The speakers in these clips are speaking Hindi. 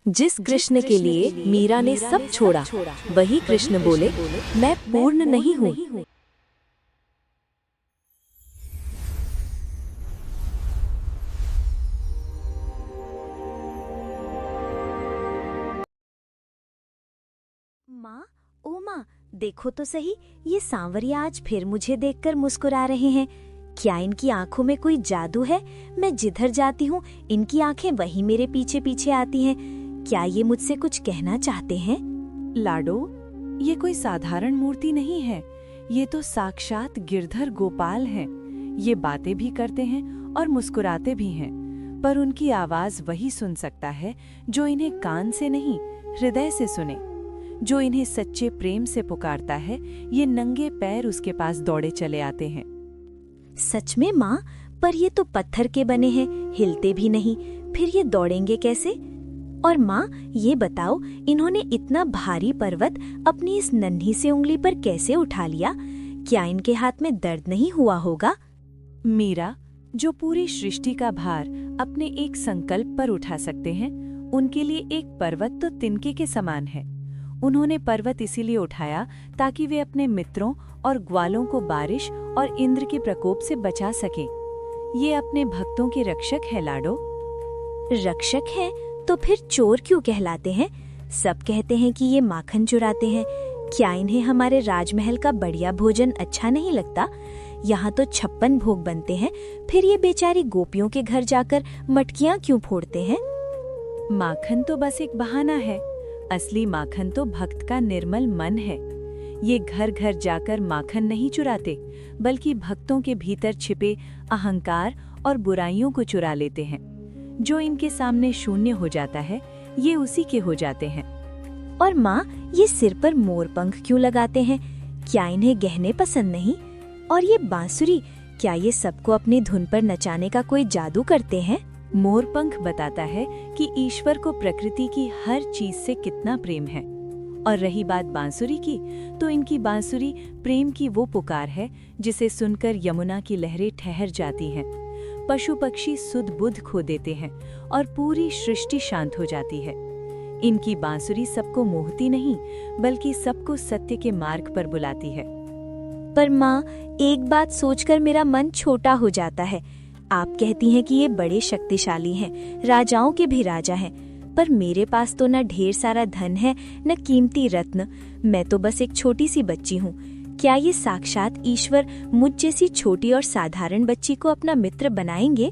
जिस कृष्ण के लिए मीरा ने सब छोड़ा, वही कृष्ण बोले, मैं पूर्ण नहीं हूँ। माँ, ओ माँ, देखो तो सही, ये सांवरिया आज फिर मुझे देखकर मुस्कुरा रहे हैं। क्या इनकी आंखों में कोई जादू है? मैं जिधर जाती हूँ इनकी आंखें वहीं मेरे पीछे पीछे आती हैं। क्या ये मुझसे कुछ कहना चाहते हैं? लाडो, ये कोई साधारण मूर्ति नहीं है, ये तो साक्षात गिरधर गोपाल हैं। ये बातें भी करते हैं और मुस्कुराते भी हैं, पर उनकी आवाज वही सुन सकता है जो इन्हें कान से नहीं, हृदय से सुने। जो इन्हें सच्चे प्रेम से पुकारता है, ये नंगे पैर उसके पास दौड़े चले आते हैं। सच में माँ, पर ये तो पत्थर के बने हैं, हिलते भी नहीं, फिर ये दौड़ेंगे कैसे? और माँ, ये बताओ, इन्होंने इतना भारी पर्वत अपनी इस नन्ही से उंगली पर कैसे उठा लिया? क्या इनके हाथ में दर्द नहीं हुआ होगा? मीरा, जो पूरी सृष्टि का भार अपने एक संकल्प पर उठा सकते हैं, उनके लिए एक पर्वत तो तिनके के समान है। उन्होंने पर्वत इसीलिए उठाया ताकि वे अपने मित्रों और ग्वालों को बारिश और इंद्र के प्रकोप से बचा सकें। ये अपने भक्तों के रक्षक है लाडो। रक्षक है तो फिर चोर क्यों कहलाते हैं? सब कहते हैं कि ये माखन चुराते हैं। क्या इन्हें हमारे राजमहल का बढ़िया भोजन अच्छा नहीं लगता? यहाँ तो 56 भोग बनते हैं, फिर ये बेचारी गोपियों के घर जाकर मटकियाँ क्यों फोड़ते हैं? माखन तो बस एक बहाना है, असली माखन तो भक्त का निर्मल मन है। ये घर घर जाकर माखन नहीं चुराते, बल्कि भक्तों के भीतर छिपे अहंकार और बुराइयों को चुरा लेते हैं। जो इनके सामने शून्य हो जाता है, ये उसी के हो जाते हैं। और माँ, ये सिर पर मोर पंख क्यों लगाते हैं? क्या इन्हें गहने पसंद नहीं? और ये बांसुरी, क्या ये सबको अपनी धुन पर नचाने का कोई जादू करते हैं? मोरपंख बताता है कि ईश्वर को प्रकृति की हर चीज से कितना प्रेम है। और रही बात बांसुरी की, तो इनकी बांसुरी प्रेम की वो पुकार है जिसे सुनकर यमुना की लहरें ठहर जाती हैं, पशु पक्षी सुध बुध खो देते हैं और पूरी सृष्टि शांत हो जाती है। इनकी बांसुरी सबको मोहती नहीं, बल्कि सबको सत्य के मार्ग पर बुलाती है। पर माँ, एक बात सोचकर मेरा मन छोटा हो जाता है। आप कहती हैं कि ये बड़े शक्तिशाली हैं, राजाओं के भी राजा हैं, पर मेरे पास तो न ढेर सारा धन है, न कीमती रत्न। मैं तो बस एक छोटी सी बच्ची हूँ। क्या ये साक्षात ईश्वर मुझ जैसी छोटी और साधारण बच्ची को अपना मित्र बनाएंगे?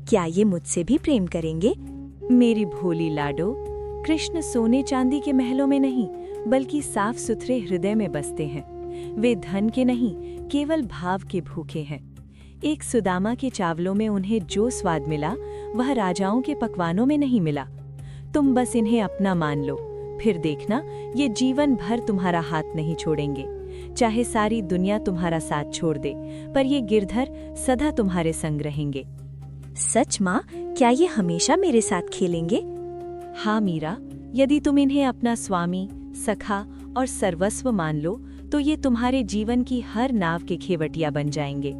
क्या ये मुझसे भी प्रेम करेंगे? मेरी भोली लाडो, कृष्ण सोने चांदी के महलों में नहीं, बल्कि साफ सुथरे हृदय में बसते हैं। वे धन के नहीं, केवल भाव के भूखे हैं। एक सुदामा के चावलों में उन्हें जो स्वाद मिला, वह राजाओं के पकवानों में नहीं मिला। तुम बस इन्हें अपना मान लो, फिर देखना ये जीवन भर तुम्हारा हाथ नहीं छोड़ेंगे। चाहे सारी दुनिया तुम्हारा साथ छोड़ दे, पर ये गिरधर सदा तुम्हारे संग रहेंगे। सच माँ, क्या ये हमेशा मेरे साथ खेलेंगे? हाँ मीरा, यदि तुम इन्हें अपना स्वामी, सखा और सर्वस्व मान लो, तो ये तुम्हारे जीवन की हर नाव के खेवटिया बन जाएंगे।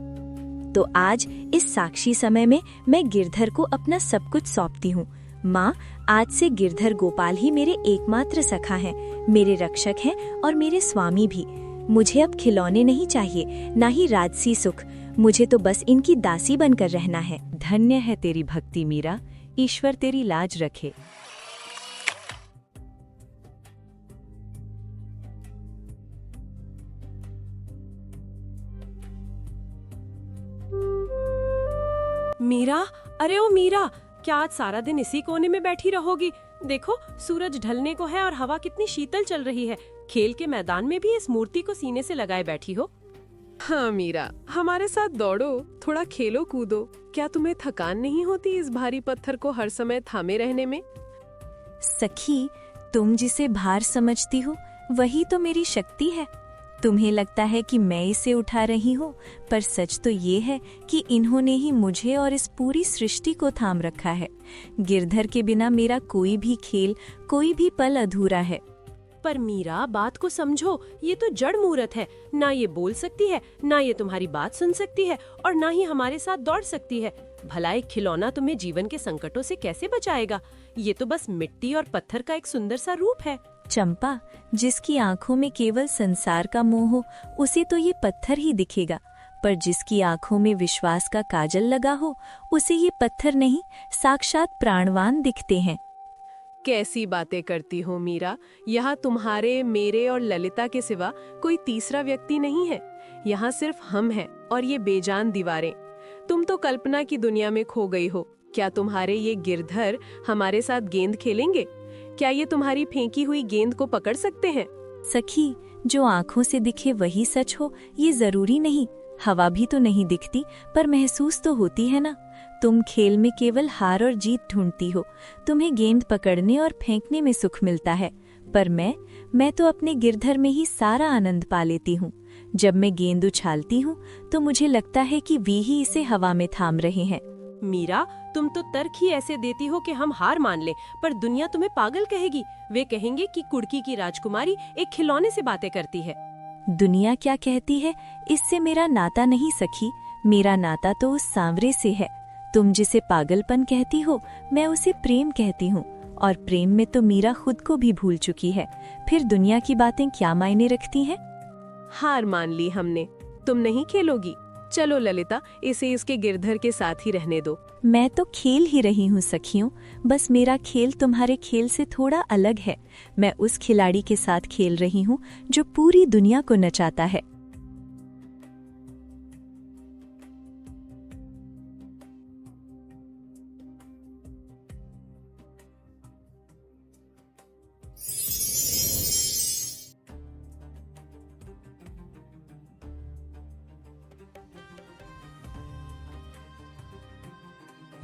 तो आज इस साक्षी समय में मैं गिरधर को अपना सब कुछ सौंपती हूँ। माँ, आज से गिरधर गोपाल ही मेरे एकमात्र सखा हैं, मेरे रक्षक हैं और मेरे स्वामी भी। मुझे अब खिलौने नहीं चाहिए, ना ही राजसी सुख। मुझे तो बस इनकी दासी बनकर रहना है। धन्य है तेरी भक्ति मीरा, ईश्वर तेरी लाज रखे। मीरा, अरे ओ मीरा, क्या आज सारा दिन इसी कोने में बैठी रहोगी? देखो, सूरज ढलने को है और हवा कितनी शीतल चल रही है। खेल के मैदान में भी इस मूर्ति को सीने से लगाए बैठी हो। हाँ मीरा, हमारे साथ दौड़ो, थोड़ा खेलो कूदो। क्या तुम्हें थकान नहीं होती इस भारी पत्थर को हर समय थामे रहने में? सखी, तुम जिसे भार समझती हो, वही तो मेरी शक्ति है। तुम्हें लगता है कि मैं इसे उठा रही हूँ, पर सच तो ये है कि इन्होंने ही मुझे और इस पूरी सृष्टि को थाम रखा है। गिरधर के बिना मेरा कोई भी खेल, कोई भी पल अधूरा है। पर मीरा, बात को समझो, ये तो जड़ मूर्त है। ना ये बोल सकती है, ना ये तुम्हारी बात सुन सकती है, और ना ही हमारे साथ दौड़ सकती है। भला एक खिलौना तुम्हें जीवन के संकटों से कैसे बचाएगा? ये तो बस मिट्टी और पत्थर का एक सुंदर सा रूप है। चंपा, जिसकी आंखों में केवल संसार का मोह हो उसे तो ये पत्थर ही दिखेगा, पर जिसकी आंखों में विश्वास का काजल लगा हो उसे ये पत्थर नहीं साक्षात प्राणवान दिखते हैं। कैसी बातें करती हो मीरा। यहाँ तुम्हारे, मेरे और ललिता के सिवा कोई तीसरा व्यक्ति नहीं है। यहाँ सिर्फ हम हैं और ये बेजान दीवारें। तुम तो कल्पना की दुनिया में खो गई हो। क्या तुम्हारे ये गिरधर हमारे साथ गेंद खेलेंगे? क्या ये तुम्हारी फेंकी हुई गेंद को पकड़ सकते हैं? सखी, जो आंखों से दिखे वही सच हो ये जरूरी नहीं। हवा भी तो नहीं दिखती पर महसूस तो होती है ना। तुम खेल में केवल हार और जीत ढूंढती हो। तुम्हें गेंद पकड़ने और फेंकने में सुख मिलता है, पर मैं तो अपने गिरधर में ही सारा आनंद पा लेती हूँ। जब मैं गेंद उछालती हूँ तो मुझे लगता है कि वे ही इसे हवा में थाम रहे हैं। मीरा, तुम तो तर्क ही ऐसे देती हो कि हम हार मान लें, पर दुनिया तुम्हें पागल कहेगी। वे कहेंगे कि कुड़की की राजकुमारी एक खिलौने से बातें करती है। दुनिया क्या कहती है इससे मेरा नाता नहीं सखी। मेरा नाता तो उस सांवरे से है। तुम जिसे पागलपन कहती हो मैं उसे प्रेम कहती हूँ, और प्रेम में तो मीरा खुद को भी भूल चुकी है। फिर दुनिया की बातें क्या मायने रखती हैं? हार मान ली हमने। तुम नहीं खेलोगी? चलो ललिता, इसे इसके गिरधर के साथ ही रहने दो। मैं तो खेल ही रही हूँ सखियों, बस मेरा खेल तुम्हारे खेल से थोड़ा अलग है। मैं उस खिलाड़ी के साथ खेल रही हूँ जो पूरी दुनिया को नचाता है।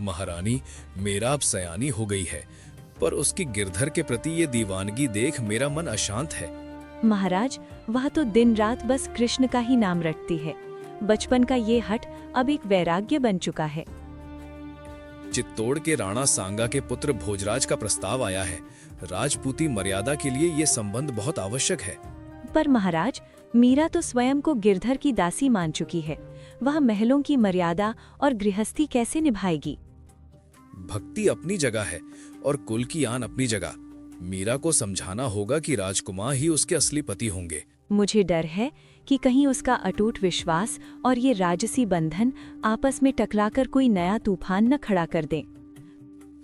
महारानी, मेरा अब सयानी हो गई है, पर उसकी गिरधर के प्रति ये दीवानगी देख मेरा मन अशांत है। महाराज, वह तो दिन रात बस कृष्ण का ही नाम रटती है। बचपन का ये हट अब एक वैराग्य बन चुका है। चित्तौड़ के राणा सांगा के पुत्र भोजराज का प्रस्ताव आया है। राजपूती मर्यादा के लिए ये संबंध बहुत आवश्यक है। पर महाराज, मीरा तो स्वयं को गिरधर की दासी मान चुकी है। वह महलों की मर्यादा और गृहस्थी कैसे निभाएगी? भक्ति अपनी जगह है और कुल की आन अपनी जगह। मीरा को समझाना होगा कि राजकुमार ही उसके असली पति होंगे। मुझे डर है कि कहीं उसका अटूट विश्वास और ये राजसी बंधन आपस में टकराकर कोई नया तूफान न खड़ा कर दें।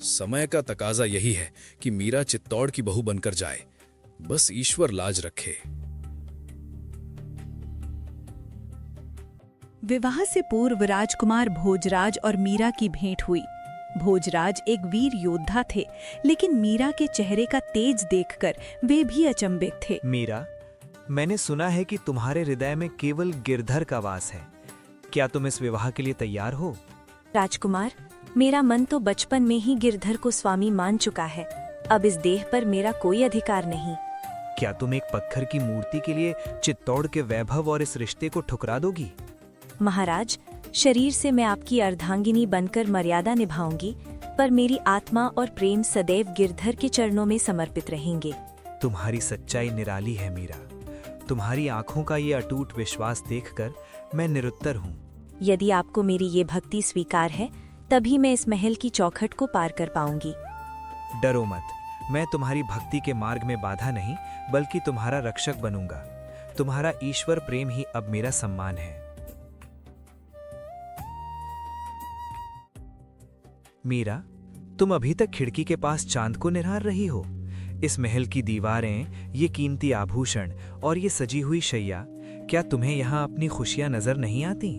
समय का तकाजा यही है कि मीरा चित्तौड़ की बहू बनकर जाए। बस ईश्वर लाज रखे। विवाह से पूर्व राजकुमार भोजराज और मीरा की भेंट हुई। भोजराज एक वीर योद्धा थे, लेकिन मीरा के चेहरे का तेज देखकर वे भी अचंभित थे। मीरा, मैंने सुना है कि तुम्हारे हृदय में केवल गिरधर का वास है। क्या तुम इस विवाह के लिए तैयार हो? राजकुमार, मेरा मन तो बचपन में ही गिरधर को स्वामी मान चुका है। अब इस देह पर मेरा कोई अधिकार नहीं। क्या तुम एक पत्थर की मूर्ति के लिए चित्तौड़ के वैभव और इस रिश्ते को ठुकरा दोगी? महाराज, शरीर से मैं आपकी अर्धांगिनी बनकर मर्यादा निभाऊंगी, पर मेरी आत्मा और प्रेम सदैव गिरधर के चरणों में समर्पित रहेंगे। तुम्हारी सच्चाई निराली है मीरा। तुम्हारी आंखों का ये अटूट विश्वास देखकर मैं निरुत्तर हूँ। यदि आपको मेरी ये भक्ति स्वीकार है, तभी मैं इस महल की चौखट को पार कर पाऊंगी। डरो मत, मैं तुम्हारी भक्ति के मार्ग में बाधा नहीं बल्कि तुम्हारा रक्षक बनूंगा। तुम्हारा ईश्वर प्रेम ही अब मेरा सम्मान है। मीरा, तुम अभी तक खिड़की के पास चांद को निहार रही हो। इस महल की दीवारें, ये कीमती आभूषण और ये सजी हुई शैया, क्या तुम्हें यहाँ अपनी खुशियाँ नजर नहीं आती?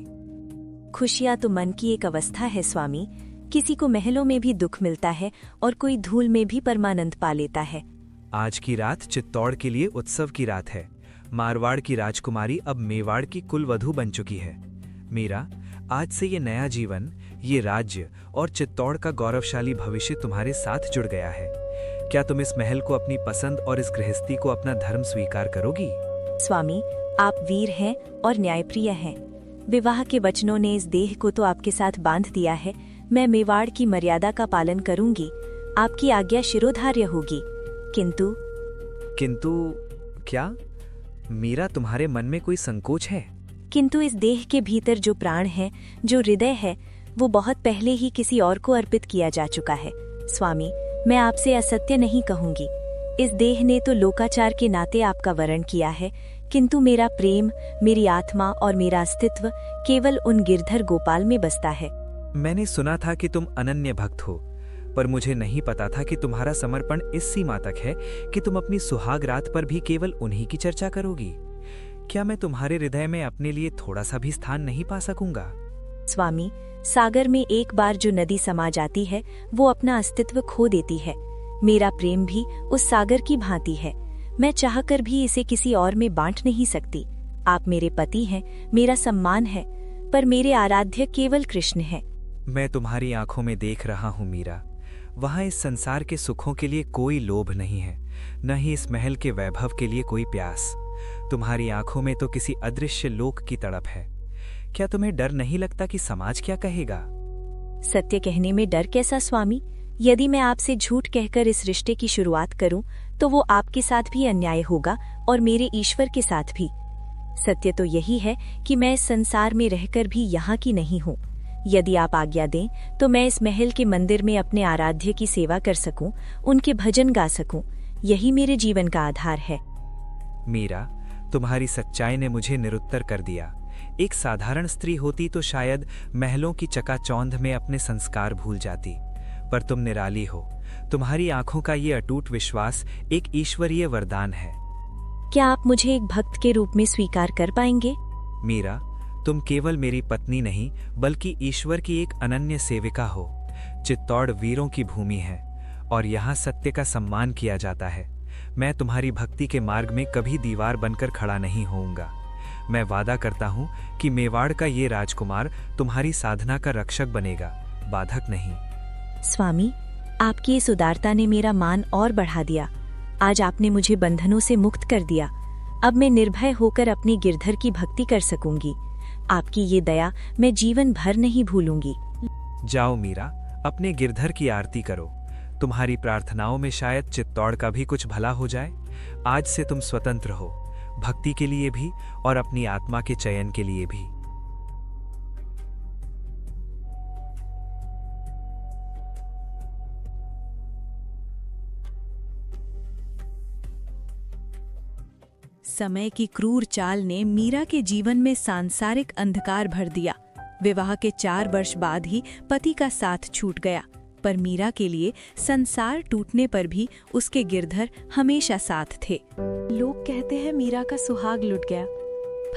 खुशियाँ तो मन की एक अवस्था है स्वामी। किसी को महलों में भी दुख मिलता है और कोई धूल में भी परमानंद पा लेता है। आज की रात चित्तौड़ के लिए उत्सव की रात है। मारवाड़ की राजकुमारी अब मेवाड़ की कुलवधू बन चुकी है। मीरा, आज से ये नया जीवन, ये राज्य और चित्तौड़ का गौरवशाली भविष्य तुम्हारे साथ जुड़ गया है। क्या तुम इस महल को अपनी पसंद और इस गृहस्थी को अपना धर्म स्वीकार करोगी? स्वामी, आप वीर हैं और न्यायप्रिय हैं। विवाह के वचनों ने इस देह को तो आपके साथ बांध दिया है। मैं मेवाड़ की मर्यादा का पालन करूंगी। आपकी आज्ञा शिरोधार्य होगी। किंतु क्या? मीरा, तुम्हारे मन में कोई संकोच है? किंतु इस देह के भीतर जो प्राण है, जो हृदय है, वो बहुत पहले ही किसी और को अर्पित किया जा चुका है। स्वामी, मैं आपसे असत्य नहीं कहूंगी। इस देह ने तो लोकाचार के नाते आपका वरण किया है, किंतु मेरा प्रेम, मेरी आत्मा और मेरा अस्तित्व केवल उन गिरधर गोपाल में बसता है। मैंने सुना था कि तुम अनन्य भक्त हो, पर मुझे नहीं पता था कि तुम्हारा समर्पण इस सीमा तक है कि तुम अपनी सुहाग रात पर भी केवल उन्हीं की चर्चा करोगी। क्या मैं तुम्हारे हृदय में अपने लिए थोड़ा सा भी स्थान नहीं पा सकूंगा? स्वामी, सागर में एक बार जो नदी समा जाती है वो अपना अस्तित्व खो देती है। मेरा प्रेम भी उस सागर की भांति है। मैं चाहकर भी इसे किसी और में बांट नहीं सकती। आप मेरे पति हैं, मेरा सम्मान है, पर मेरे आराध्य केवल कृष्ण है। मैं तुम्हारी आंखों में देख रहा हूँ मीरा। वहां इस संसार के सुखों के लिए कोई लोभ नहीं है, न ही इस महल के वैभव के लिए कोई प्यास। तुम्हारी आंखों में तो किसी अदृश्य लोक की तड़प है। क्या तुम्हें डर नहीं लगता कि समाज क्या कहेगा? सत्य कहने में डर कैसा स्वामी? यदि मैं आपसे झूठ कहकर इस रिश्ते की शुरुआत करूं तो वो आपके साथ भी अन्याय होगा और मेरे ईश्वर के साथ भी। सत्य तो यही है कि मैं इस संसार में रहकर भी यहाँ की नहीं हूँ। यदि आप आज्ञा दें तो मैं इस महल के मंदिर में अपने आराध्य की सेवा कर सकूं, उनके भजन गा सकूं। यही मेरे जीवन का आधार है। मीरा, तुम्हारी सच्चाई ने मुझे निरुत्तर कर दिया। एक साधारण स्त्री होती तो शायद महलों की चकाचौंध में अपने संस्कार भूल जाती, पर तुम निराली हो। तुम्हारी आंखों का ये अटूट विश्वास एक ईश्वरीय वरदान है। क्या आप मुझे एक भक्त के रूप में स्वीकार कर पाएंगे? मीरा, तुम केवल मेरी पत्नी नहीं बल्कि ईश्वर की एक अनन्य सेविका हो। चित्तौड़ वीरों की भूमि है और यहाँ सत्य का सम्मान किया जाता है। मैं तुम्हारी भक्ति के मार्ग में कभी दीवार बनकर खड़ा नहीं होऊंगा। मैं वादा करता हूँ कि मेवाड़ का ये राजकुमार तुम्हारी साधना का रक्षक बनेगा, बाधक नहीं। स्वामी, आपकी इस उदारता ने मेरा मान और बढ़ा दिया। आज आपने मुझे बंधनों से मुक्त कर दिया। अब मैं निर्भय होकर अपनी गिरधर की भक्ति कर सकूंगी। आपकी ये दया मैं जीवन भर नहीं भूलूंगी। जाओ मीरा, अपने गिरधर की आरती करो। तुम्हारी प्रार्थनाओं में शायद चित्तौड़ का भी कुछ भला हो जाए। आज से तुम स्वतंत्र हो, भक्ति के लिए भी और अपनी आत्मा के चयन के लिए भी। समय की क्रूर चाल ने मीरा के जीवन में सांसारिक अंधकार भर दिया। विवाह के 4 वर्ष बाद ही पति का साथ छूट गया, पर मीरा के लिए संसार टूटने पर भी उसके गिरधर हमेशा साथ थे। लोग कहते हैं मीरा का सुहाग लुट गया,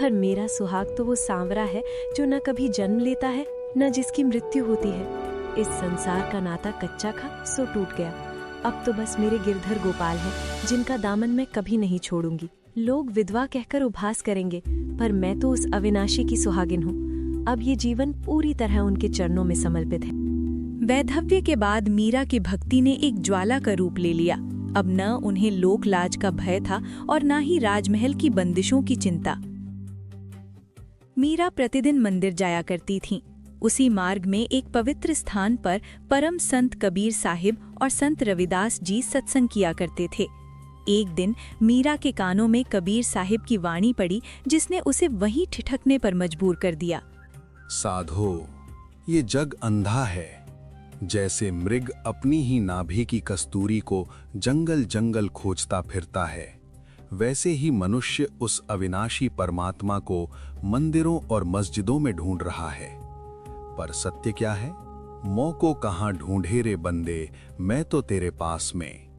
पर मेरा सुहाग तो वो सांवरा है जो न कभी जन्म लेता है न जिसकी मृत्यु होती है। इस संसार का नाता कच्चा था सो टूट गया। अब तो बस मेरे गिरधर गोपाल हैं जिनका दामन मैं कभी नहीं छोड़ूंगी। लोग विधवा कहकर उपहास करेंगे, पर मैं तो उस अविनाशी की सुहागिन हूँ। अब ये जीवन पूरी तरह उनके चरणों में समर्पित है। वैधव्य के बाद मीरा की भक्ति ने एक ज्वाला का रूप ले लिया। अब न उन्हें लोक लाज का भय था और न ही राजमहल की बंदिशों की चिंता। मीरा प्रतिदिन मंदिर जाया करती थीं। उसी मार्ग में एक पवित्र स्थान पर परम संत कबीर साहिब और संत रविदास जी सत्संग किया करते थे। एक दिन मीरा के कानों में कबीर साहिब की वाणी पड़ी, जिसने उसे वहीं ठिठकने पर मजबूर कर दिया। साधो, ये जग अंधा है। जैसे मृग अपनी ही नाभि की कस्तूरी को जंगल जंगल खोजता फिरता है, वैसे ही मनुष्य उस अविनाशी परमात्मा को मंदिरों और मस्जिदों में ढूंढ रहा है। पर सत्य क्या है? मौको कहाँ ढूंढे रे बंदे, मैं तो तेरे पास में।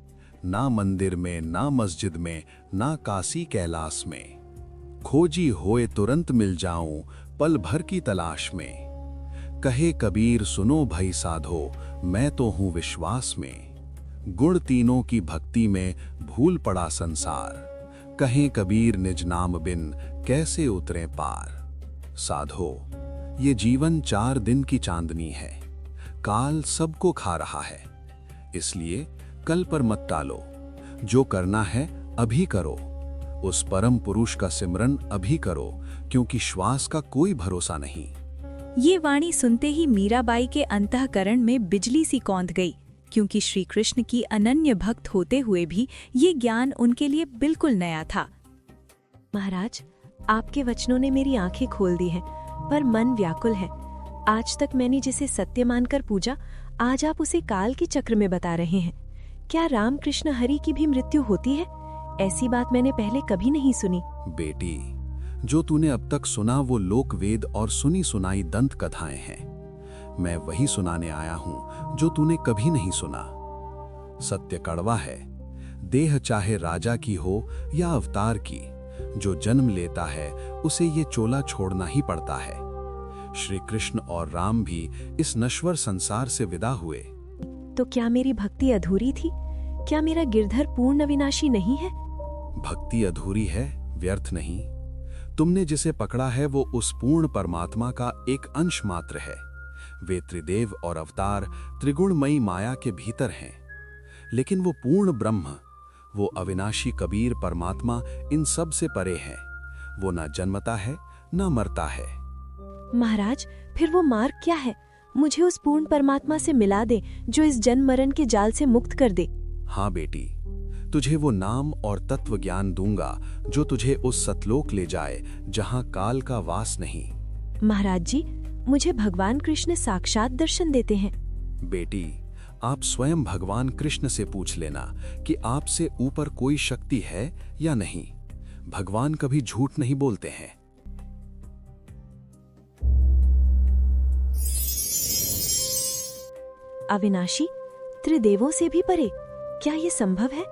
ना मंदिर में, ना मस्जिद में, ना काशी कैलाश में। खोजी होए तुरंत मिल जाऊं, पल भर की तलाश में। कहे कबीर सुनो भई साधो, मैं तो हूं विश्वास में। गुण तीनों की भक्ति में भूल पड़ा संसार। कहें कबीर निज नाम बिन कैसे उतरे पार। साधो, ये जीवन 4 दिन की चांदनी है। काल सबको खा रहा है, इसलिए कल पर मत टालो। जो करना है अभी करो। उस परम पुरुष का सिमरन अभी करो, क्योंकि श्वास का कोई भरोसा नहीं। ये वाणी सुनते ही मीराबाई के अंतःकरण में बिजली सी कौंध गई, क्योंकि श्री कृष्ण की अनन्य भक्त होते हुए भी ये ज्ञान उनके लिए बिल्कुल नया था। महाराज, आपके वचनों ने मेरी आंखें खोल दी हैं, पर मन व्याकुल है। आज तक मैंने जिसे सत्य मानकर पूजा, आज आप उसे काल के चक्र में बता रहे हैं। क्या राम कृष्ण हरि की भी मृत्यु होती है? ऐसी बात मैंने पहले कभी नहीं सुनी। बेटी, जो तूने अब तक सुना वो लोक वेद और सुनी सुनाई दंत कथाएं हैं। मैं वही सुनाने आया हूं जो तूने कभी नहीं सुना। सत्य कड़वा है। देह चाहे राजा की हो या अवतार की, जो जन्म लेता है उसे ये चोला छोड़ना ही पड़ता है। श्री कृष्ण और राम भी इस नश्वर संसार से विदा हुए। तो क्या मेरी भक्ति अधूरी थी? क्या मेरा गिरधर पूर्ण अविनाशी नहीं है? भक्ति अधूरी है, व्यर्थ नहीं। तुमने जिसे पकड़ा है वो उस पूर्ण परमात्मा का एक अंश मात्र है। वे त्रिदेव और अवतार त्रिगुणमयी माया के भीतर हैं, लेकिन वो पूर्ण ब्रह्म, वो अविनाशी कबीर परमात्मा इन सब से परे है। वो ना जन्मता है ना मरता है। महाराज, फिर वो मार्ग क्या है? मुझे उस पूर्ण परमात्मा से मिला दे जो इस जन्म मरण के जाल से मुक्त कर दे। हाँ बेटी, तुझे वो नाम और तत्व ज्ञान दूंगा जो तुझे उस सतलोक ले जाए जहां काल का वास नहीं। महाराज जी, मुझे भगवान कृष्ण साक्षात दर्शन देते हैं। बेटी, आप स्वयं भगवान कृष्ण से पूछ लेना कि आपसे ऊपर कोई शक्ति है या नहीं। भगवान कभी झूठ नहीं बोलते हैं। अविनाशी, त्रिदेवों से भी परे, क्या ये संभव है?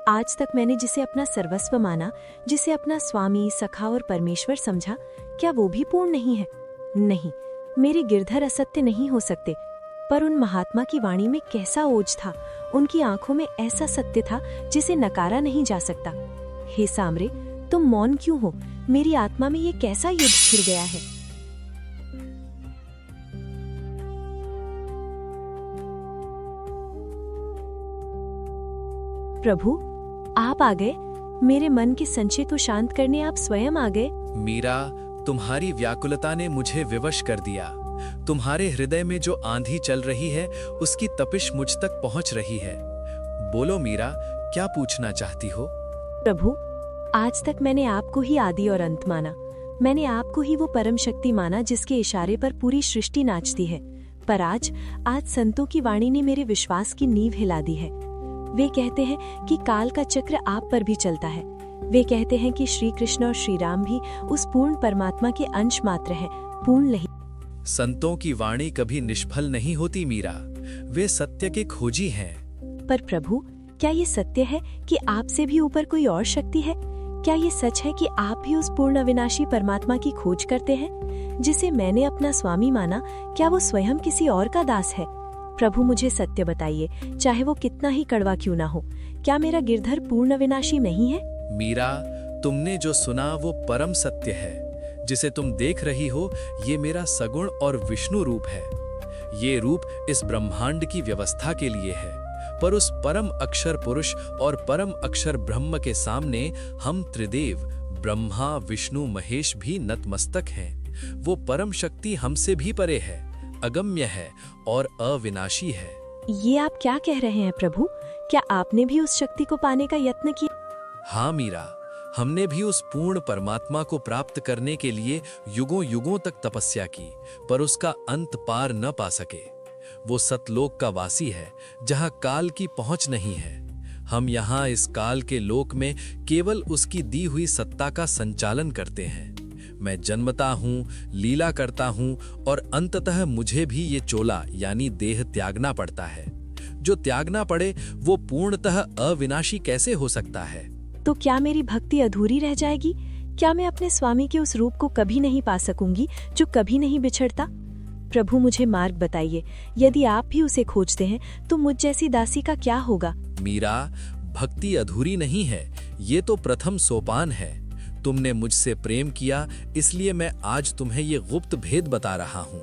आज तक मैंने जिसे अपना सर्वस्व माना, जिसे अपना स्वामी, सखा और परमेश्वर समझा, क्या वो भी पूर्ण नहीं है? नहीं, मेरे गिरधर असत्य नहीं हो सकते। पर उन महात्मा की वाणी में कैसा ओज था, उनकी आंखों में ऐसा सत्य था जिसे नकारा नहीं जा सकता। हे सामरे, तुम मौन क्यों हो? मेरी आत्मा में ये कैसा युद्ध छिड़ गया है? प्रभु, आप आ गए। मेरे मन के संशय को शांत करने आप स्वयं आ गए। मीरा, तुम्हारी व्याकुलता ने मुझे विवश कर दिया। तुम्हारे हृदय में जो आंधी चल रही है उसकी तपिश मुझ तक पहुंच रही है। बोलो मीरा, क्या पूछना चाहती हो? प्रभु, आज तक मैंने आपको ही आदि और अंत माना। मैंने आपको ही वो परम शक्ति माना जिसके इशारे पर पूरी सृष्टि नाचती है। पर आज संतों की वाणी ने मेरे विश्वास की नींव हिला दी है। वे कहते हैं कि काल का चक्र आप पर भी चलता है। वे कहते हैं कि श्री कृष्ण और श्री राम भी उस पूर्ण परमात्मा के अंश मात्र हैं, पूर्ण नहीं। संतों की वाणी कभी निष्फल नहीं होती मीरा, वे सत्य के खोजी हैं। पर प्रभु, क्या ये सत्य है कि आपसे भी ऊपर कोई और शक्ति है? क्या ये सच है कि आप भी उस पूर्ण अविनाशी परमात्मा की खोज करते हैं? जिसे मैंने अपना स्वामी माना, क्या वो स्वयं किसी और का दास है? प्रभु, मुझे सत्य बताइए, चाहे वो कितना ही कड़वा क्यों ना हो। क्या मेरा गिरधर पूर्ण अविनाशी नहीं है? मीरा, तुमने जो सुना वो परम सत्य है। जिसे तुम देख रही हो ये मेरा सगुण और विष्णु रूप है। ये रूप इस ब्रह्मांड की व्यवस्था के लिए है, पर उस परम अक्षर पुरुष और परम अक्षर ब्रह्म के सामने हम त्रिदेव ब्रह्मा, विष्णु, महेश भी नतमस्तक हैं। वो परम शक्ति हमसे भी परे है, अगम्य है और अविनाशी है। ये आप क्या कह रहे हैं प्रभु? क्या आपने भी उस शक्ति को पाने का यत्न किया? हाँ मीरा, हमने भी उस पूर्ण परमात्मा को प्राप्त करने के लिए युगों युगों तक तपस्या की, पर उसका अंत पार न पा सके। वो सतलोक का वासी है जहाँ काल की पहुँच नहीं है। हम यहाँ इस काल के लोक में केवल उसकी दी हुई सत्ता का संचालन करते हैं। मैं जन्मता हूँ, लीला करता हूँ और अंततः मुझे भी ये चोला यानी देह त्यागना पड़ता है। जो त्यागना पड़े वो पूर्णतः अविनाशी कैसे हो सकता है? तो क्या मेरी भक्ति अधूरी रह जाएगी? क्या मैं अपने स्वामी के उस रूप को कभी नहीं पा सकूंगी जो कभी नहीं बिछड़ता? प्रभु, मुझे मार्ग बताइए। यदि आप भी उसे खोजते हैं तो मुझ जैसी दासी का क्या होगा? मीरा, भक्ति अधूरी नहीं है, ये तो प्रथम सोपान है। तुमने मुझसे प्रेम किया, इसलिए मैं आज तुम्हें ये गुप्त भेद बता रहा हूँ।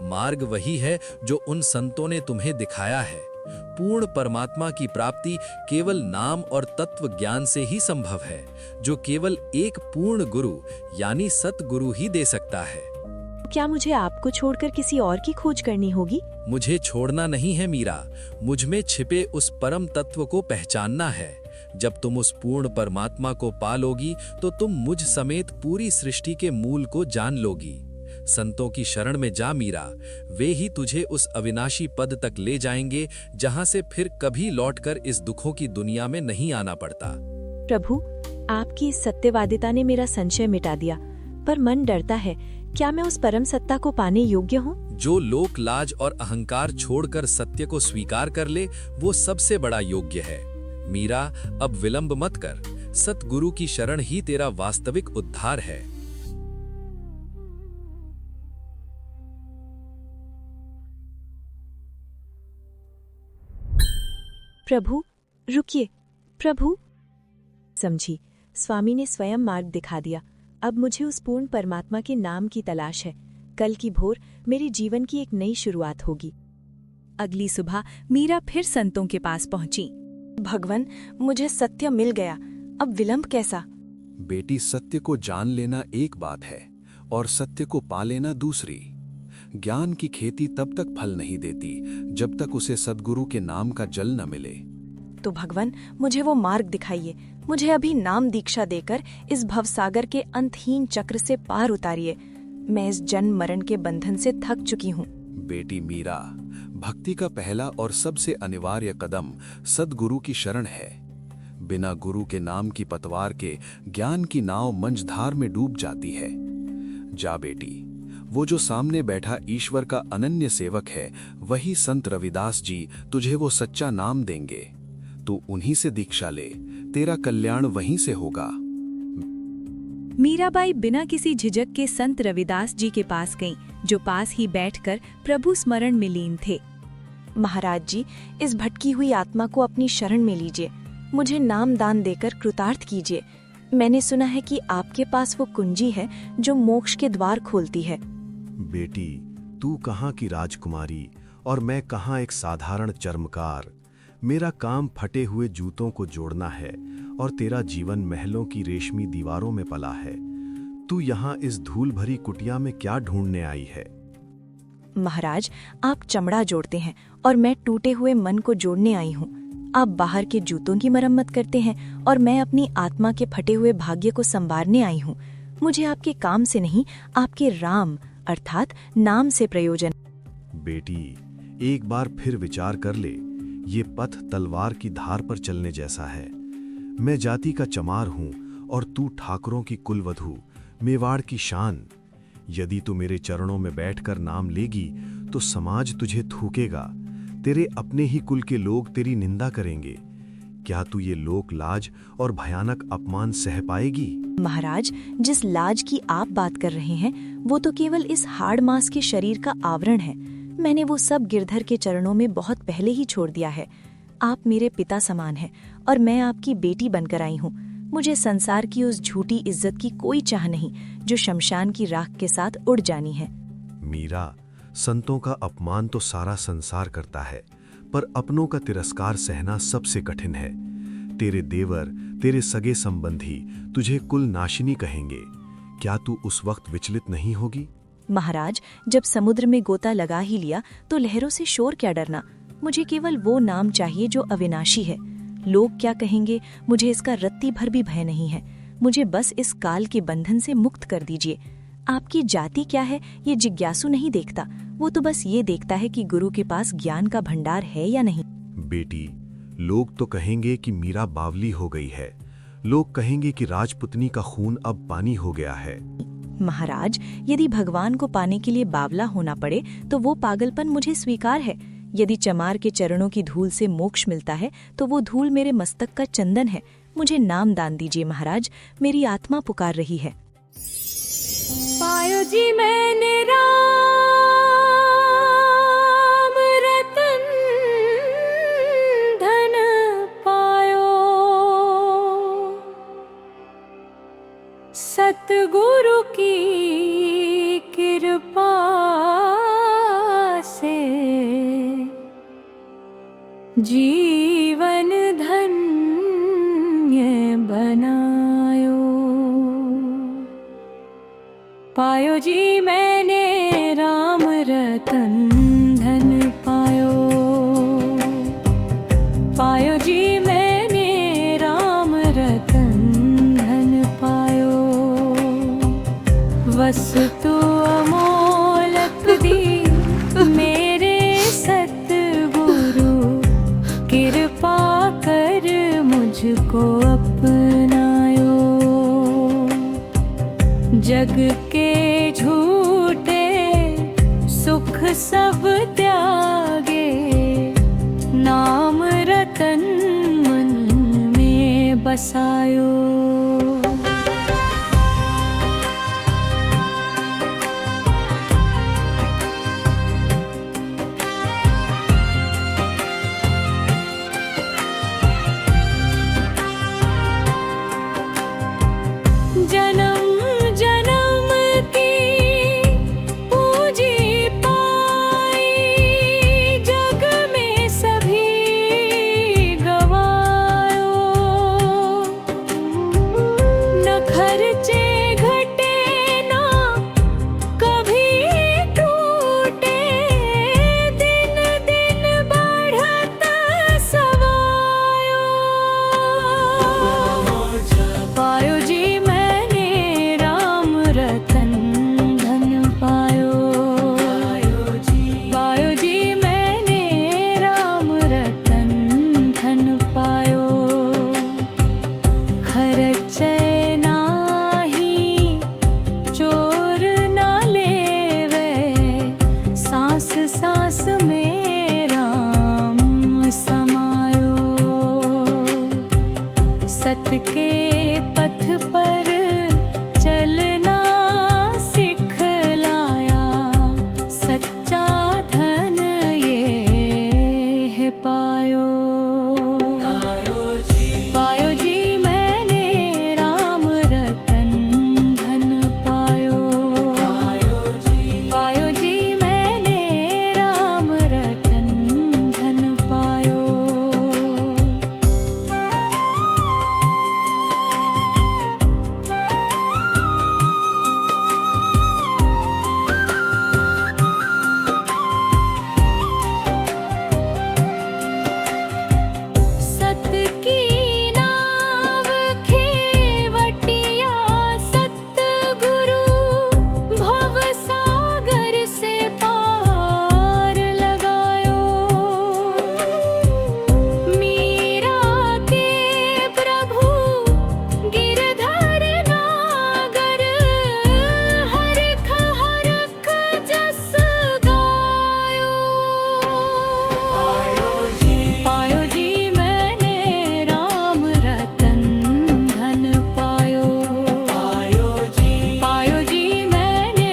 मार्ग वही है जो उन संतों ने तुम्हें दिखाया है। पूर्ण परमात्मा की प्राप्ति केवल नाम और तत्व ज्ञान से ही संभव है, जो केवल एक पूर्ण गुरु यानी सतगुरु ही दे सकता है। क्या मुझे आपको छोड़कर किसी और की खोज करनी होगी? मुझे छोड़ना नहीं है मीरा, मुझ में छिपे उस परम तत्व को पहचानना है। जब तुम उस पूर्ण परमात्मा को पा लोगी तो तुम मुझ समेत पूरी सृष्टि के मूल को जान लोगी। संतों की शरण में जा मीरा, वे ही तुझे उस अविनाशी पद तक ले जाएंगे जहां से फिर कभी लौटकर इस दुखों की दुनिया में नहीं आना पड़ता। प्रभु, आपकी इस सत्यवादिता ने मेरा संशय मिटा दिया, पर मन डरता है, क्या मैं उस परम सत्ता को पाने योग्य हूँ? जो लोक लाज और अहंकार छोड़कर सत्य को स्वीकार कर ले, वो सबसे बड़ा योग्य है। मीरा, अब विलंब मत कर, सतगुरु की शरण ही तेरा वास्तविक उद्धार है। प्रभु, रुकिए, प्रभु। समझी, स्वामी ने स्वयं मार्ग दिखा दिया। अब मुझे उस पूर्ण परमात्मा के नाम की तलाश है। कल की भोर मेरे जीवन की एक नई शुरुआत होगी। अगली सुबह मीरा फिर संतों के पास पहुंची। भगवान, मुझे सत्य मिल गया, अब विलंब कैसा? बेटी, सत्य को जान लेना एक बात है और सत्य को पा लेना दूसरी। ज्ञान की खेती तब तक फल नहीं देती जब तक उसे सद्गुरु के नाम का जल न मिले। तो भगवान, मुझे वो मार्ग दिखाइए। मुझे अभी नाम दीक्षा देकर इस भवसागर के अंतहीन चक्र से पार उतारिए। मैं इस जन्म मरण के बंधन से थक चुकी हूँ। बेटी मीरा, भक्ति का पहला और सबसे अनिवार्य कदम सद्गुरु की शरण है। बिना गुरु के नाम की पतवार के ज्ञान की नाव मंझधार में डूब जाती है। जा बेटी, वो जो सामने बैठा ईश्वर का अनन्य सेवक है, वही संत रविदास जी तुझे वो सच्चा नाम देंगे। तू उन्हीं से दीक्षा ले, तेरा कल्याण वहीं से होगा। मीराबाई बिना किसी झिझक के संत रविदास जी के पास गईं, जो पास ही बैठकर प्रभु स्मरण में लीन थे। महाराज जी, इस भटकी हुई आत्मा को अपनी शरण में लीजिए। मुझे नाम दान देकर कृतार्थ कीजिए। मैंने सुना है कि आपके पास वो कुंजी है जो मोक्ष के द्वार खोलती है। बेटी, तू कहाँ की राजकुमारी और मैं कहाँ एक साधारण चर्मकार। मेरा काम फटे हुए जूतों को जोड़ना है और तेरा जीवन महलों की रेशमी दीवारों में पला है। तू यहाँ इस धूल भरी कुटिया में क्या ढूंढने आई है? महाराज, आप चमड़ा जोड़ते हैं और मैं टूटे हुए मन को जोड़ने आई हूँ। आप बाहर के जूतों की मरम्मत करते हैं और मैं अपनी आत्मा के फटे हुए भाग्य को संवारने आई हूँ। मुझे आपके काम से नहीं, आपके राम अर्थात नाम से प्रयोजन। बेटी, एक बार फिर विचार कर ले। ये पथ तलवार की धार पर चलने जैसा है। मैं जाति का चमार हूँ और तू ठाकुरों की कुलवधू, मेवाड़ की शान। यदि तू मेरे चरणों में बैठकर नाम लेगी तो समाज तुझे थूकेगा। तेरे अपने ही कुल के लोग तेरी निंदा करेंगे। क्या तू ये लोक लाज और भयानक अपमान सह पाएगी? महाराज, जिस लाज की आप बात कर रहे हैं वो तो केवल इस हाड़ मांस के शरीर का आवरण है। मैंने वो सब गिरधर के चरणों में बहुत पहले ही छोड़ दिया है। आप मेरे पिता समान हैं और मैं आपकी बेटी बनकर आई हूँ। मुझे संसार की उस झूठी इज्जत की कोई चाह नहीं जो शमशान की राख के साथ उड़ जानी है। मीरा, संतों का अपमान तो सारा संसार करता है, पर अपनों का तिरस्कार सहना सबसे कठिन है। तेरे देवर, तेरे सगे संबंधी तुझे कुल नाशिनी कहेंगे। क्या तू उस वक्त विचलित नहीं होगी? महाराज, जब समुद्र में गोता लगा ही लिया तो लहरों से शोर क्या डरना। मुझे केवल वो नाम चाहिए जो अविनाशी है। लोग क्या कहेंगे, मुझे इसका रत्ती भर भी भय नहीं है। मुझे बस इस काल के बंधन से मुक्त कर दीजिए। आपकी जाति क्या है ये जिज्ञासु नहीं देखता, वो तो बस ये देखता है कि गुरु के पास ज्ञान का भंडार है या नहीं। बेटी, लोग तो कहेंगे कि मीरा बावली हो गई है। लोग कहेंगे कि राजपुतनी का खून अब पानी हो गया है। महाराज, यदि भगवान को पाने के लिए बावला होना पड़े तो वो पागलपन मुझे स्वीकार है। यदि चमार के चरणों की धूल से मोक्ष मिलता है तो वो धूल मेरे मस्तक का चंदन है। मुझे नाम दान दीजिए महाराज, मेरी आत्मा पुकार रही है। पायो जी मैंने राम रतन धन पायो, सतगुरु की कृपा से जीवन धन्य बनायो। पायो जी मैंने राम रतन धन पायो, पायो जी मैंने राम रतन धन पायो। वस्तु अमोल अपनायो, जग के झूठे सुख सब त्यागे, नाम रतन मन में बसायो। जन्म जन्म की पूजी पाई, जग में सभी गवायो, न खर्चे घटे ना कभी टूटे, दिन दिन बढ़त सवायो। पायो जी रतन धन पायो, पायो जी मैंने राम रतन धन पायो। खर्चे नाही चोर ना लेवे, सांस सांस में राम समायो। सत के पथ पर चलना सिखलाया, सच्चा धन ये है पायो। पायो जी मैंने राम रतन धन पायो, पायो जी मैंने राम रतन धन पायो। सत की नाव खेवटिया सतगुरु, भव सागर से पार लगायो। मीरा के प्रभु गिरधर नागर, हरख हरख जस गायो। पायो जी मैंने राम रतन धन पायो, पायो जी मैंने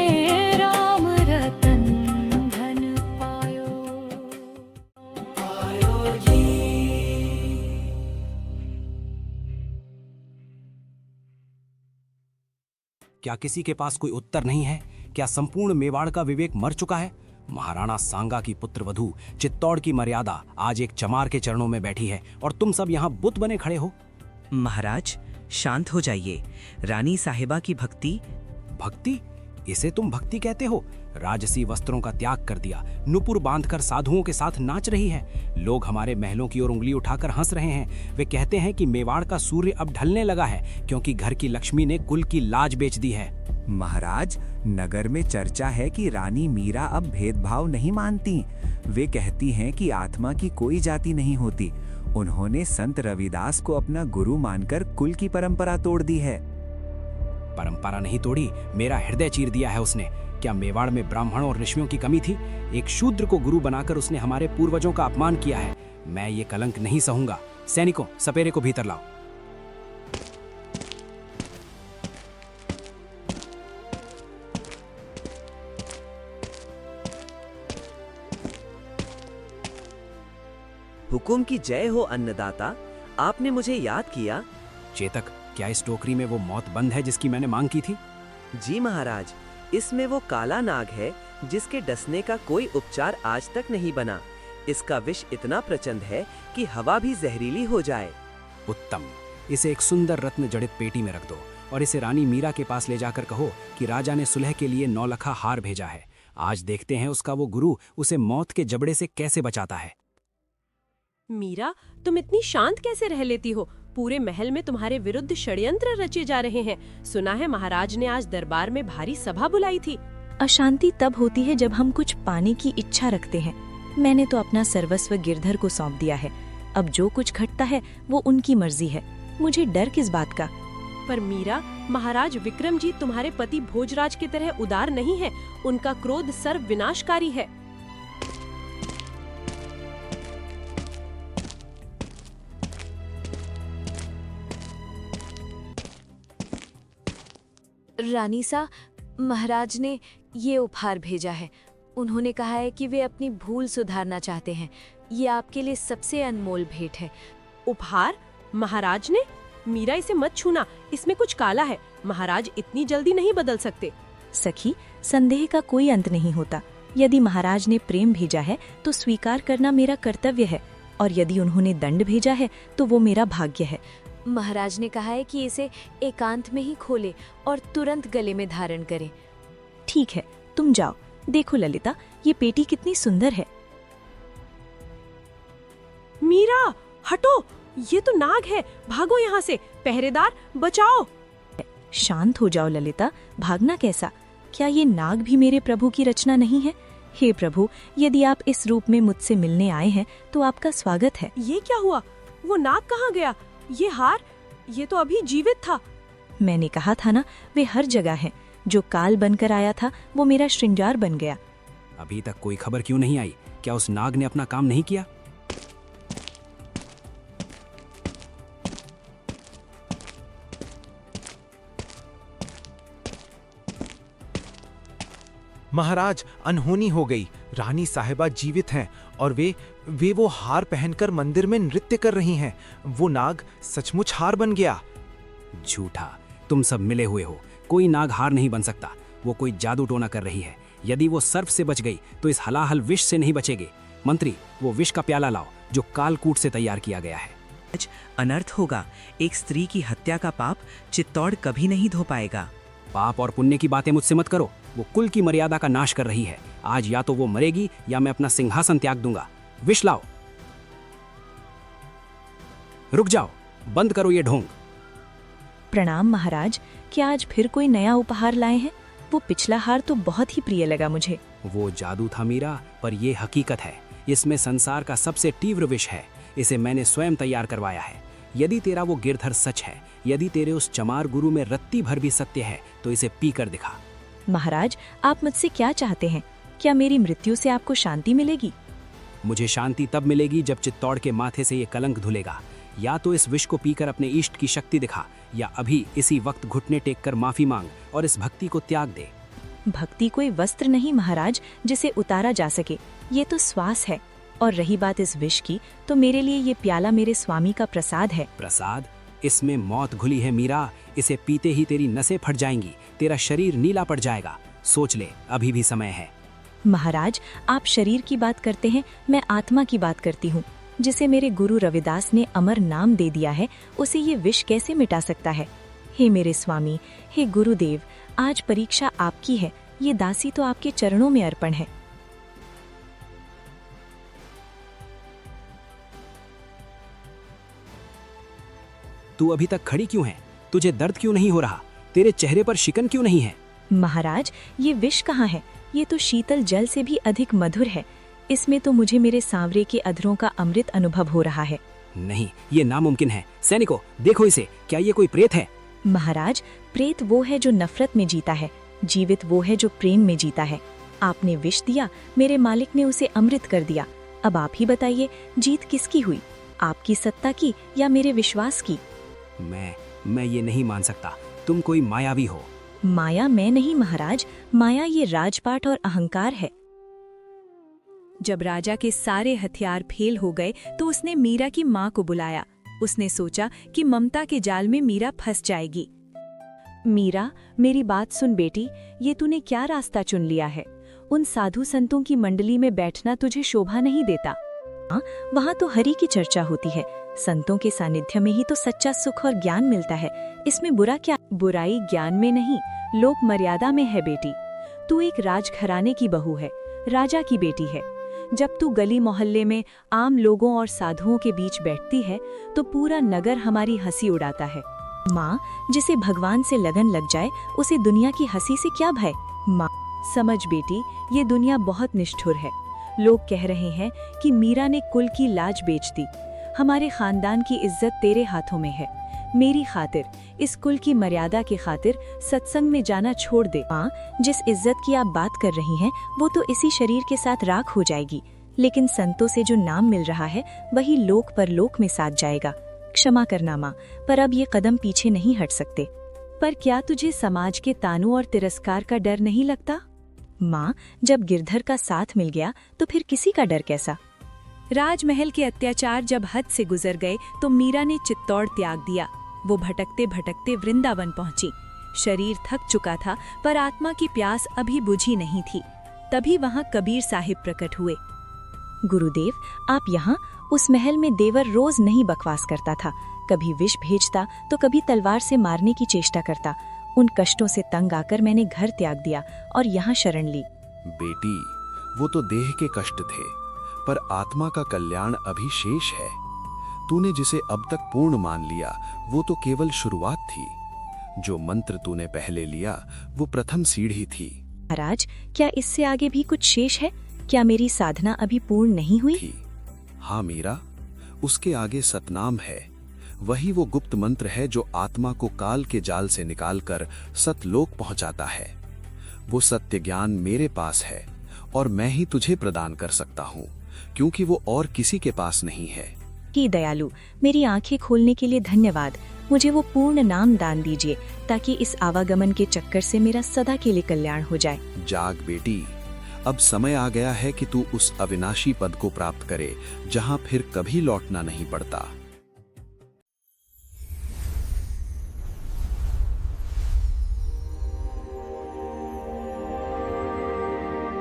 राम रतन धन पायो। क्या किसी के पास कोई उत्तर नहीं है? क्या संपूर्ण मेवाड़ का विवेक मर चुका है? महाराणा सांगा की पुत्रवधू चित्तौड़ की मर्यादा आज एक चमार के चरणों में बैठी है और तुम सब यहाँ बुत बने खड़े हो। महाराज शांत हो जाइए। रानी साहिबा की भक्ति। भक्ति? इसे तुम भक्ति कहते हो? राजसी वस्त्रों का त्याग कर दिया, नुपुर बांधकर साधुओं के साथ नाच रही है। लोग हमारे महलों की ओर उंगली उठाकर हंस रहे हैं। वे कहते हैं कि मेवाड़ का सूर्य अब ढलने लगा है क्योंकि घर की लक्ष्मी ने कुल की लाज बेच दी है। महाराज, नगर में चर्चा है कि रानी मीरा अब भेदभाव नहीं मानती। वे कहती हैं कि आत्मा की कोई जाति नहीं होती। उन्होंने संत रविदास को अपना गुरु मानकर कुल की परंपरा तोड़ दी है। परंपरा नहीं तोड़ी, मेरा हृदय चीर दिया है उसने। क्या मेवाड़ में ब्राह्मणों और ऋषियों की कमी थी? एक शूद्र को गुरु बनाकर उसने हमारे पूर्वजों का अपमान किया है। मैं ये कलंक नहीं सहूंगा। सैनिकों, सपेरे को भीतर लाओ। हुकुम की जय हो अन्नदाता, आपने मुझे याद किया। चेतक, क्या इस टोकरी में वो मौत बंद है जिसकी मैंने मांग की थी? जी महाराज, इसमें वो काला नाग है जिसके डसने का कोई उपचार आज तक नहीं बना। इसका विष इतना प्रचंड है कि हवा भी जहरीली हो जाए। उत्तम, इसे एक सुंदर रत्न जड़ित पेटी में रख दो और इसे रानी मीरा के पास ले जाकर कहो कि राजा ने सुलह के लिए 9 लखा हार भेजा है। आज देखते हैं उसका वो गुरु उसे मौत के जबड़े से कैसे बचाता है। मीरा, तुम इतनी शांत कैसे रह लेती हो? पूरे महल में तुम्हारे विरुद्ध षड्यंत्र रचे जा रहे हैं। सुना है महाराज ने आज दरबार में भारी सभा बुलाई थी। अशांति तब होती है जब हम कुछ पाने की इच्छा रखते हैं। मैंने तो अपना सर्वस्व गिरधर को सौंप दिया है। अब जो कुछ घटता है वो उनकी मर्जी है। मुझे डर किस बात का? पर मीरा, महाराज विक्रमजीत तुम्हारे पति भोजराज की तरह उदार नहीं है। उनका क्रोध सर्व विनाशकारी है। रानी सा, महाराज ने ये उपहार भेजा है। उन्होंने कहा है कि वे अपनी भूल सुधारना चाहते हैं। ये आपके लिए सबसे अनमोल भेंट है। उपहार? महाराज ने? मीरा, इसे मत छूना, इसमें कुछ काला है। महाराज इतनी जल्दी नहीं बदल सकते। सखी, संदेह का कोई अंत नहीं होता। यदि महाराज ने प्रेम भेजा है तो स्वीकार करना मेरा कर्तव्य है, और यदि उन्होंने दंड भेजा है तो वो मेरा भाग्य है। महाराज ने कहा है कि इसे एकांत में ही खोले और तुरंत गले में धारण करें। ठीक है, तुम जाओ। देखो ललिता, ये पेटी कितनी सुंदर है। मीरा, हटो, ये तो नाग है। भागो यहाँ से। पहरेदार, बचाओ। शांत हो जाओ ललिता, भागना कैसा? क्या ये नाग भी मेरे प्रभु की रचना नहीं है? हे प्रभु, यदि आप इस रूप में मुझसे मिलने आए हैं तो आपका स्वागत है। ये क्या हुआ? वो नाग कहाँ गया? ये हार, ये तो अभी जीवित था। मैंने कहा था ना, वे हर जगह हैं। जो काल बनकर आया था वो मेरा श्रृंगार बन गया। अभी तक कोई खबर क्यों नहीं आई? क्या उस नाग ने अपना काम नहीं किया? महाराज, अनहोनी हो गई। रानी साहिबा जीवित हैं और वे वो हार पहनकर मंदिर में नृत्य कर रही हैं। वो नाग सचमुच हार बन गया। झूठा, तुम सब मिले हुए हो। कोई नाग हार नहीं बन सकता। वो कोई जादू टोना कर रही है। यदि वो सर्प से बच गई तो इस हलाहल विष से नहीं बचेगी। मंत्री, वो विष का प्याला लाओ जो कालकूट से तैयार किया गया है। अनर्थ होगा। एक स्त्री की हत्या का पाप चित्तौड़ कभी नहीं धो पाएगा। पाप और पुण्य की बातें मुझसे मत करो। वो कुल की मर्यादा का नाश कर रही है। आज या तो वो मरेगी या मैं अपना सिंहासन त्याग दूंगा। विष लाओ। रुक जाओ, बंद करो ये ढोंग। प्रणाम महाराज, क्या आज फिर कोई नया उपहार लाए हैं? वो पिछला हार तो बहुत ही प्रिय लगा मुझे। वो जादू था मीरा, पर ये हकीकत है। इसमें संसार का सबसे तीव्र विष है। इसे मैंने स्वयं तैयार करवाया है। यदि तेरा वो गिरधर सच है, यदि तेरे उस चमार गुरु में रत्ती भर भी सत्य है, तो इसे पी कर दिखा। महाराज, आप मुझसे क्या चाहते हैं? क्या मेरी मृत्यु से आपको शांति मिलेगी? मुझे शांति तब मिलेगी जब चित्तौड़ के माथे से ये कलंक धुलेगा। या तो इस विष को पीकर अपने इष्ट की शक्ति दिखा, या अभी इसी वक्त घुटने टेक कर माफी मांग और इस भक्ति को त्याग दे। भक्ति कोई वस्त्र नहीं महाराज जिसे उतारा जा सके। ये तो श्वास है। और रही बात इस विष की, तो मेरे लिए ये प्याला मेरे स्वामी का प्रसाद है। प्रसाद? इसमें मौत घुली है मीरा। इसे पीते ही तेरी नसें फट जाएंगी, तेरा शरीर नीला पड़ जाएगा। सोच ले, अभी भी समय है। महाराज, आप शरीर की बात करते हैं, मैं आत्मा की बात करती हूँ। जिसे मेरे गुरु रविदास ने अमर नाम दे दिया है, उसे ये विष कैसे मिटा सकता है? हे मेरे स्वामी, हे गुरुदेव, आज परीक्षा आपकी है। ये दासी तो आपके चरणों में अर्पण है। तू अभी तक खड़ी क्यों है? तुझे दर्द क्यों नहीं हो रहा? तेरे चेहरे पर शिकन क्यों नहीं है? महाराज, ये विष कहाँ है? ये तो शीतल जल से भी अधिक मधुर है। इसमें तो मुझे मेरे सांवरे के अधरों का अमृत अनुभव हो रहा है। नहीं, ये नामुमकिन है। सैनिकों, देखो इसे। क्या ये कोई प्रेत है? महाराज, प्रेत वो है जो नफरत में जीता है, जीवित वो है जो प्रेम में जीता है। आपने विष दिया, मेरे मालिक ने उसे अमृत कर दिया। अब आप ही बताइए, जीत किसकी हुई? आपकी सत्ता की या मेरे विश्वास की? मैं ये नहीं मान सकता। तुम कोई मायावी हो। माया मैं नहीं महाराज, माया ये राजपाट और अहंकार है। जब राजा के सारे हथियार फेल हो गए तो उसने मीरा की माँ को बुलाया। उसने सोचा कि ममता के जाल में मीरा फंस जाएगी। मीरा, मेरी बात सुन बेटी, ये तूने क्या रास्ता चुन लिया है? उन साधु संतों की मंडली में बैठना तुझे शोभा नहीं देता। वहाँ तो हरि की चर्चा होती है। संतों के सानिध्य में ही तो सच्चा सुख और ज्ञान मिलता है। इसमें बुरा क्या? बुराई ज्ञान में नहीं, लोक मर्यादा में है बेटी। तू एक राजघराने की बहू है, राजा की बेटी है। जब तू गली मोहल्ले में आम लोगों और साधुओं के बीच बैठती है तो पूरा नगर हमारी हंसी उड़ाता है। माँ, जिसे भगवान से लगन लग जाए उसे दुनिया की हंसी से क्या भय? माँ, समझ बेटी, ये दुनिया बहुत निष्ठुर है। लोग कह रहे हैं कि मीरा ने कुल की लाज बेच दी। हमारे खानदान की इज्जत तेरे हाथों में है। मेरी खातिर, इस कुल की मर्यादा की खातिर सत्संग में जाना छोड़ दे। माँ, जिस इज्जत की आप बात कर रही हैं वो तो इसी शरीर के साथ राख हो जाएगी, लेकिन संतों से जो नाम मिल रहा है वही लोक परलोक में साथ जाएगा। क्षमा करना माँ, पर अब ये कदम पीछे नहीं हट सकते। पर क्या तुझे समाज के तानों और तिरस्कार का डर नहीं लगता? माँ, जब गिरधर का साथ मिल गया तो फिर किसी का डर कैसा। राजमहल के अत्याचार जब हद से गुजर गए तो मीरा ने चित्तौड़ त्याग दिया। वो भटकते भटकते वृंदावन पहुंची। शरीर थक चुका था पर आत्मा की प्यास अभी बुझी नहीं थी। तभी वहां कबीर साहिब प्रकट हुए। गुरुदेव, आप यहाँ? उस महल में देवर रोज नहीं बकवास करता था, कभी विष भेजता तो कभी तलवार से मारने की चेष्टा करता। उन कष्टों से तंग आकर मैंने घर त्याग दिया और यहाँ शरण ली। बेटी, वो तो देह के कष्ट थे, पर आत्मा का कल्याण अभी शेष है। तूने जिसे अब तक पूर्ण मान लिया वो तो केवल शुरुआत थी। जो मंत्र तूने पहले लिया वो प्रथम सीढ़ी थी। महाराज, क्या इससे आगे भी कुछ शेष है? क्या मेरी साधना अभी पूर्ण नहीं हुई? हाँ मीरा, उसके आगे सतनाम है। वही वो गुप्त मंत्र है जो आत्मा को काल के जाल से निकालकर सतलोक पहुंचाता है। वो सत्य ज्ञान मेरे पास है और मैं ही तुझे प्रदान कर सकता हूँ, क्योंकि वो और किसी के पास नहीं है। कि दयालु, मेरी आंखें खोलने के लिए धन्यवाद। मुझे वो पूर्ण नाम दान दीजिए ताकि इस आवागमन के चक्कर से मेरा सदा के लिए कल्याण हो जाए। जाग बेटी, अब समय आ गया है कि तू उस अविनाशी पद को प्राप्त करे जहाँ फिर कभी लौटना नहीं पड़ता।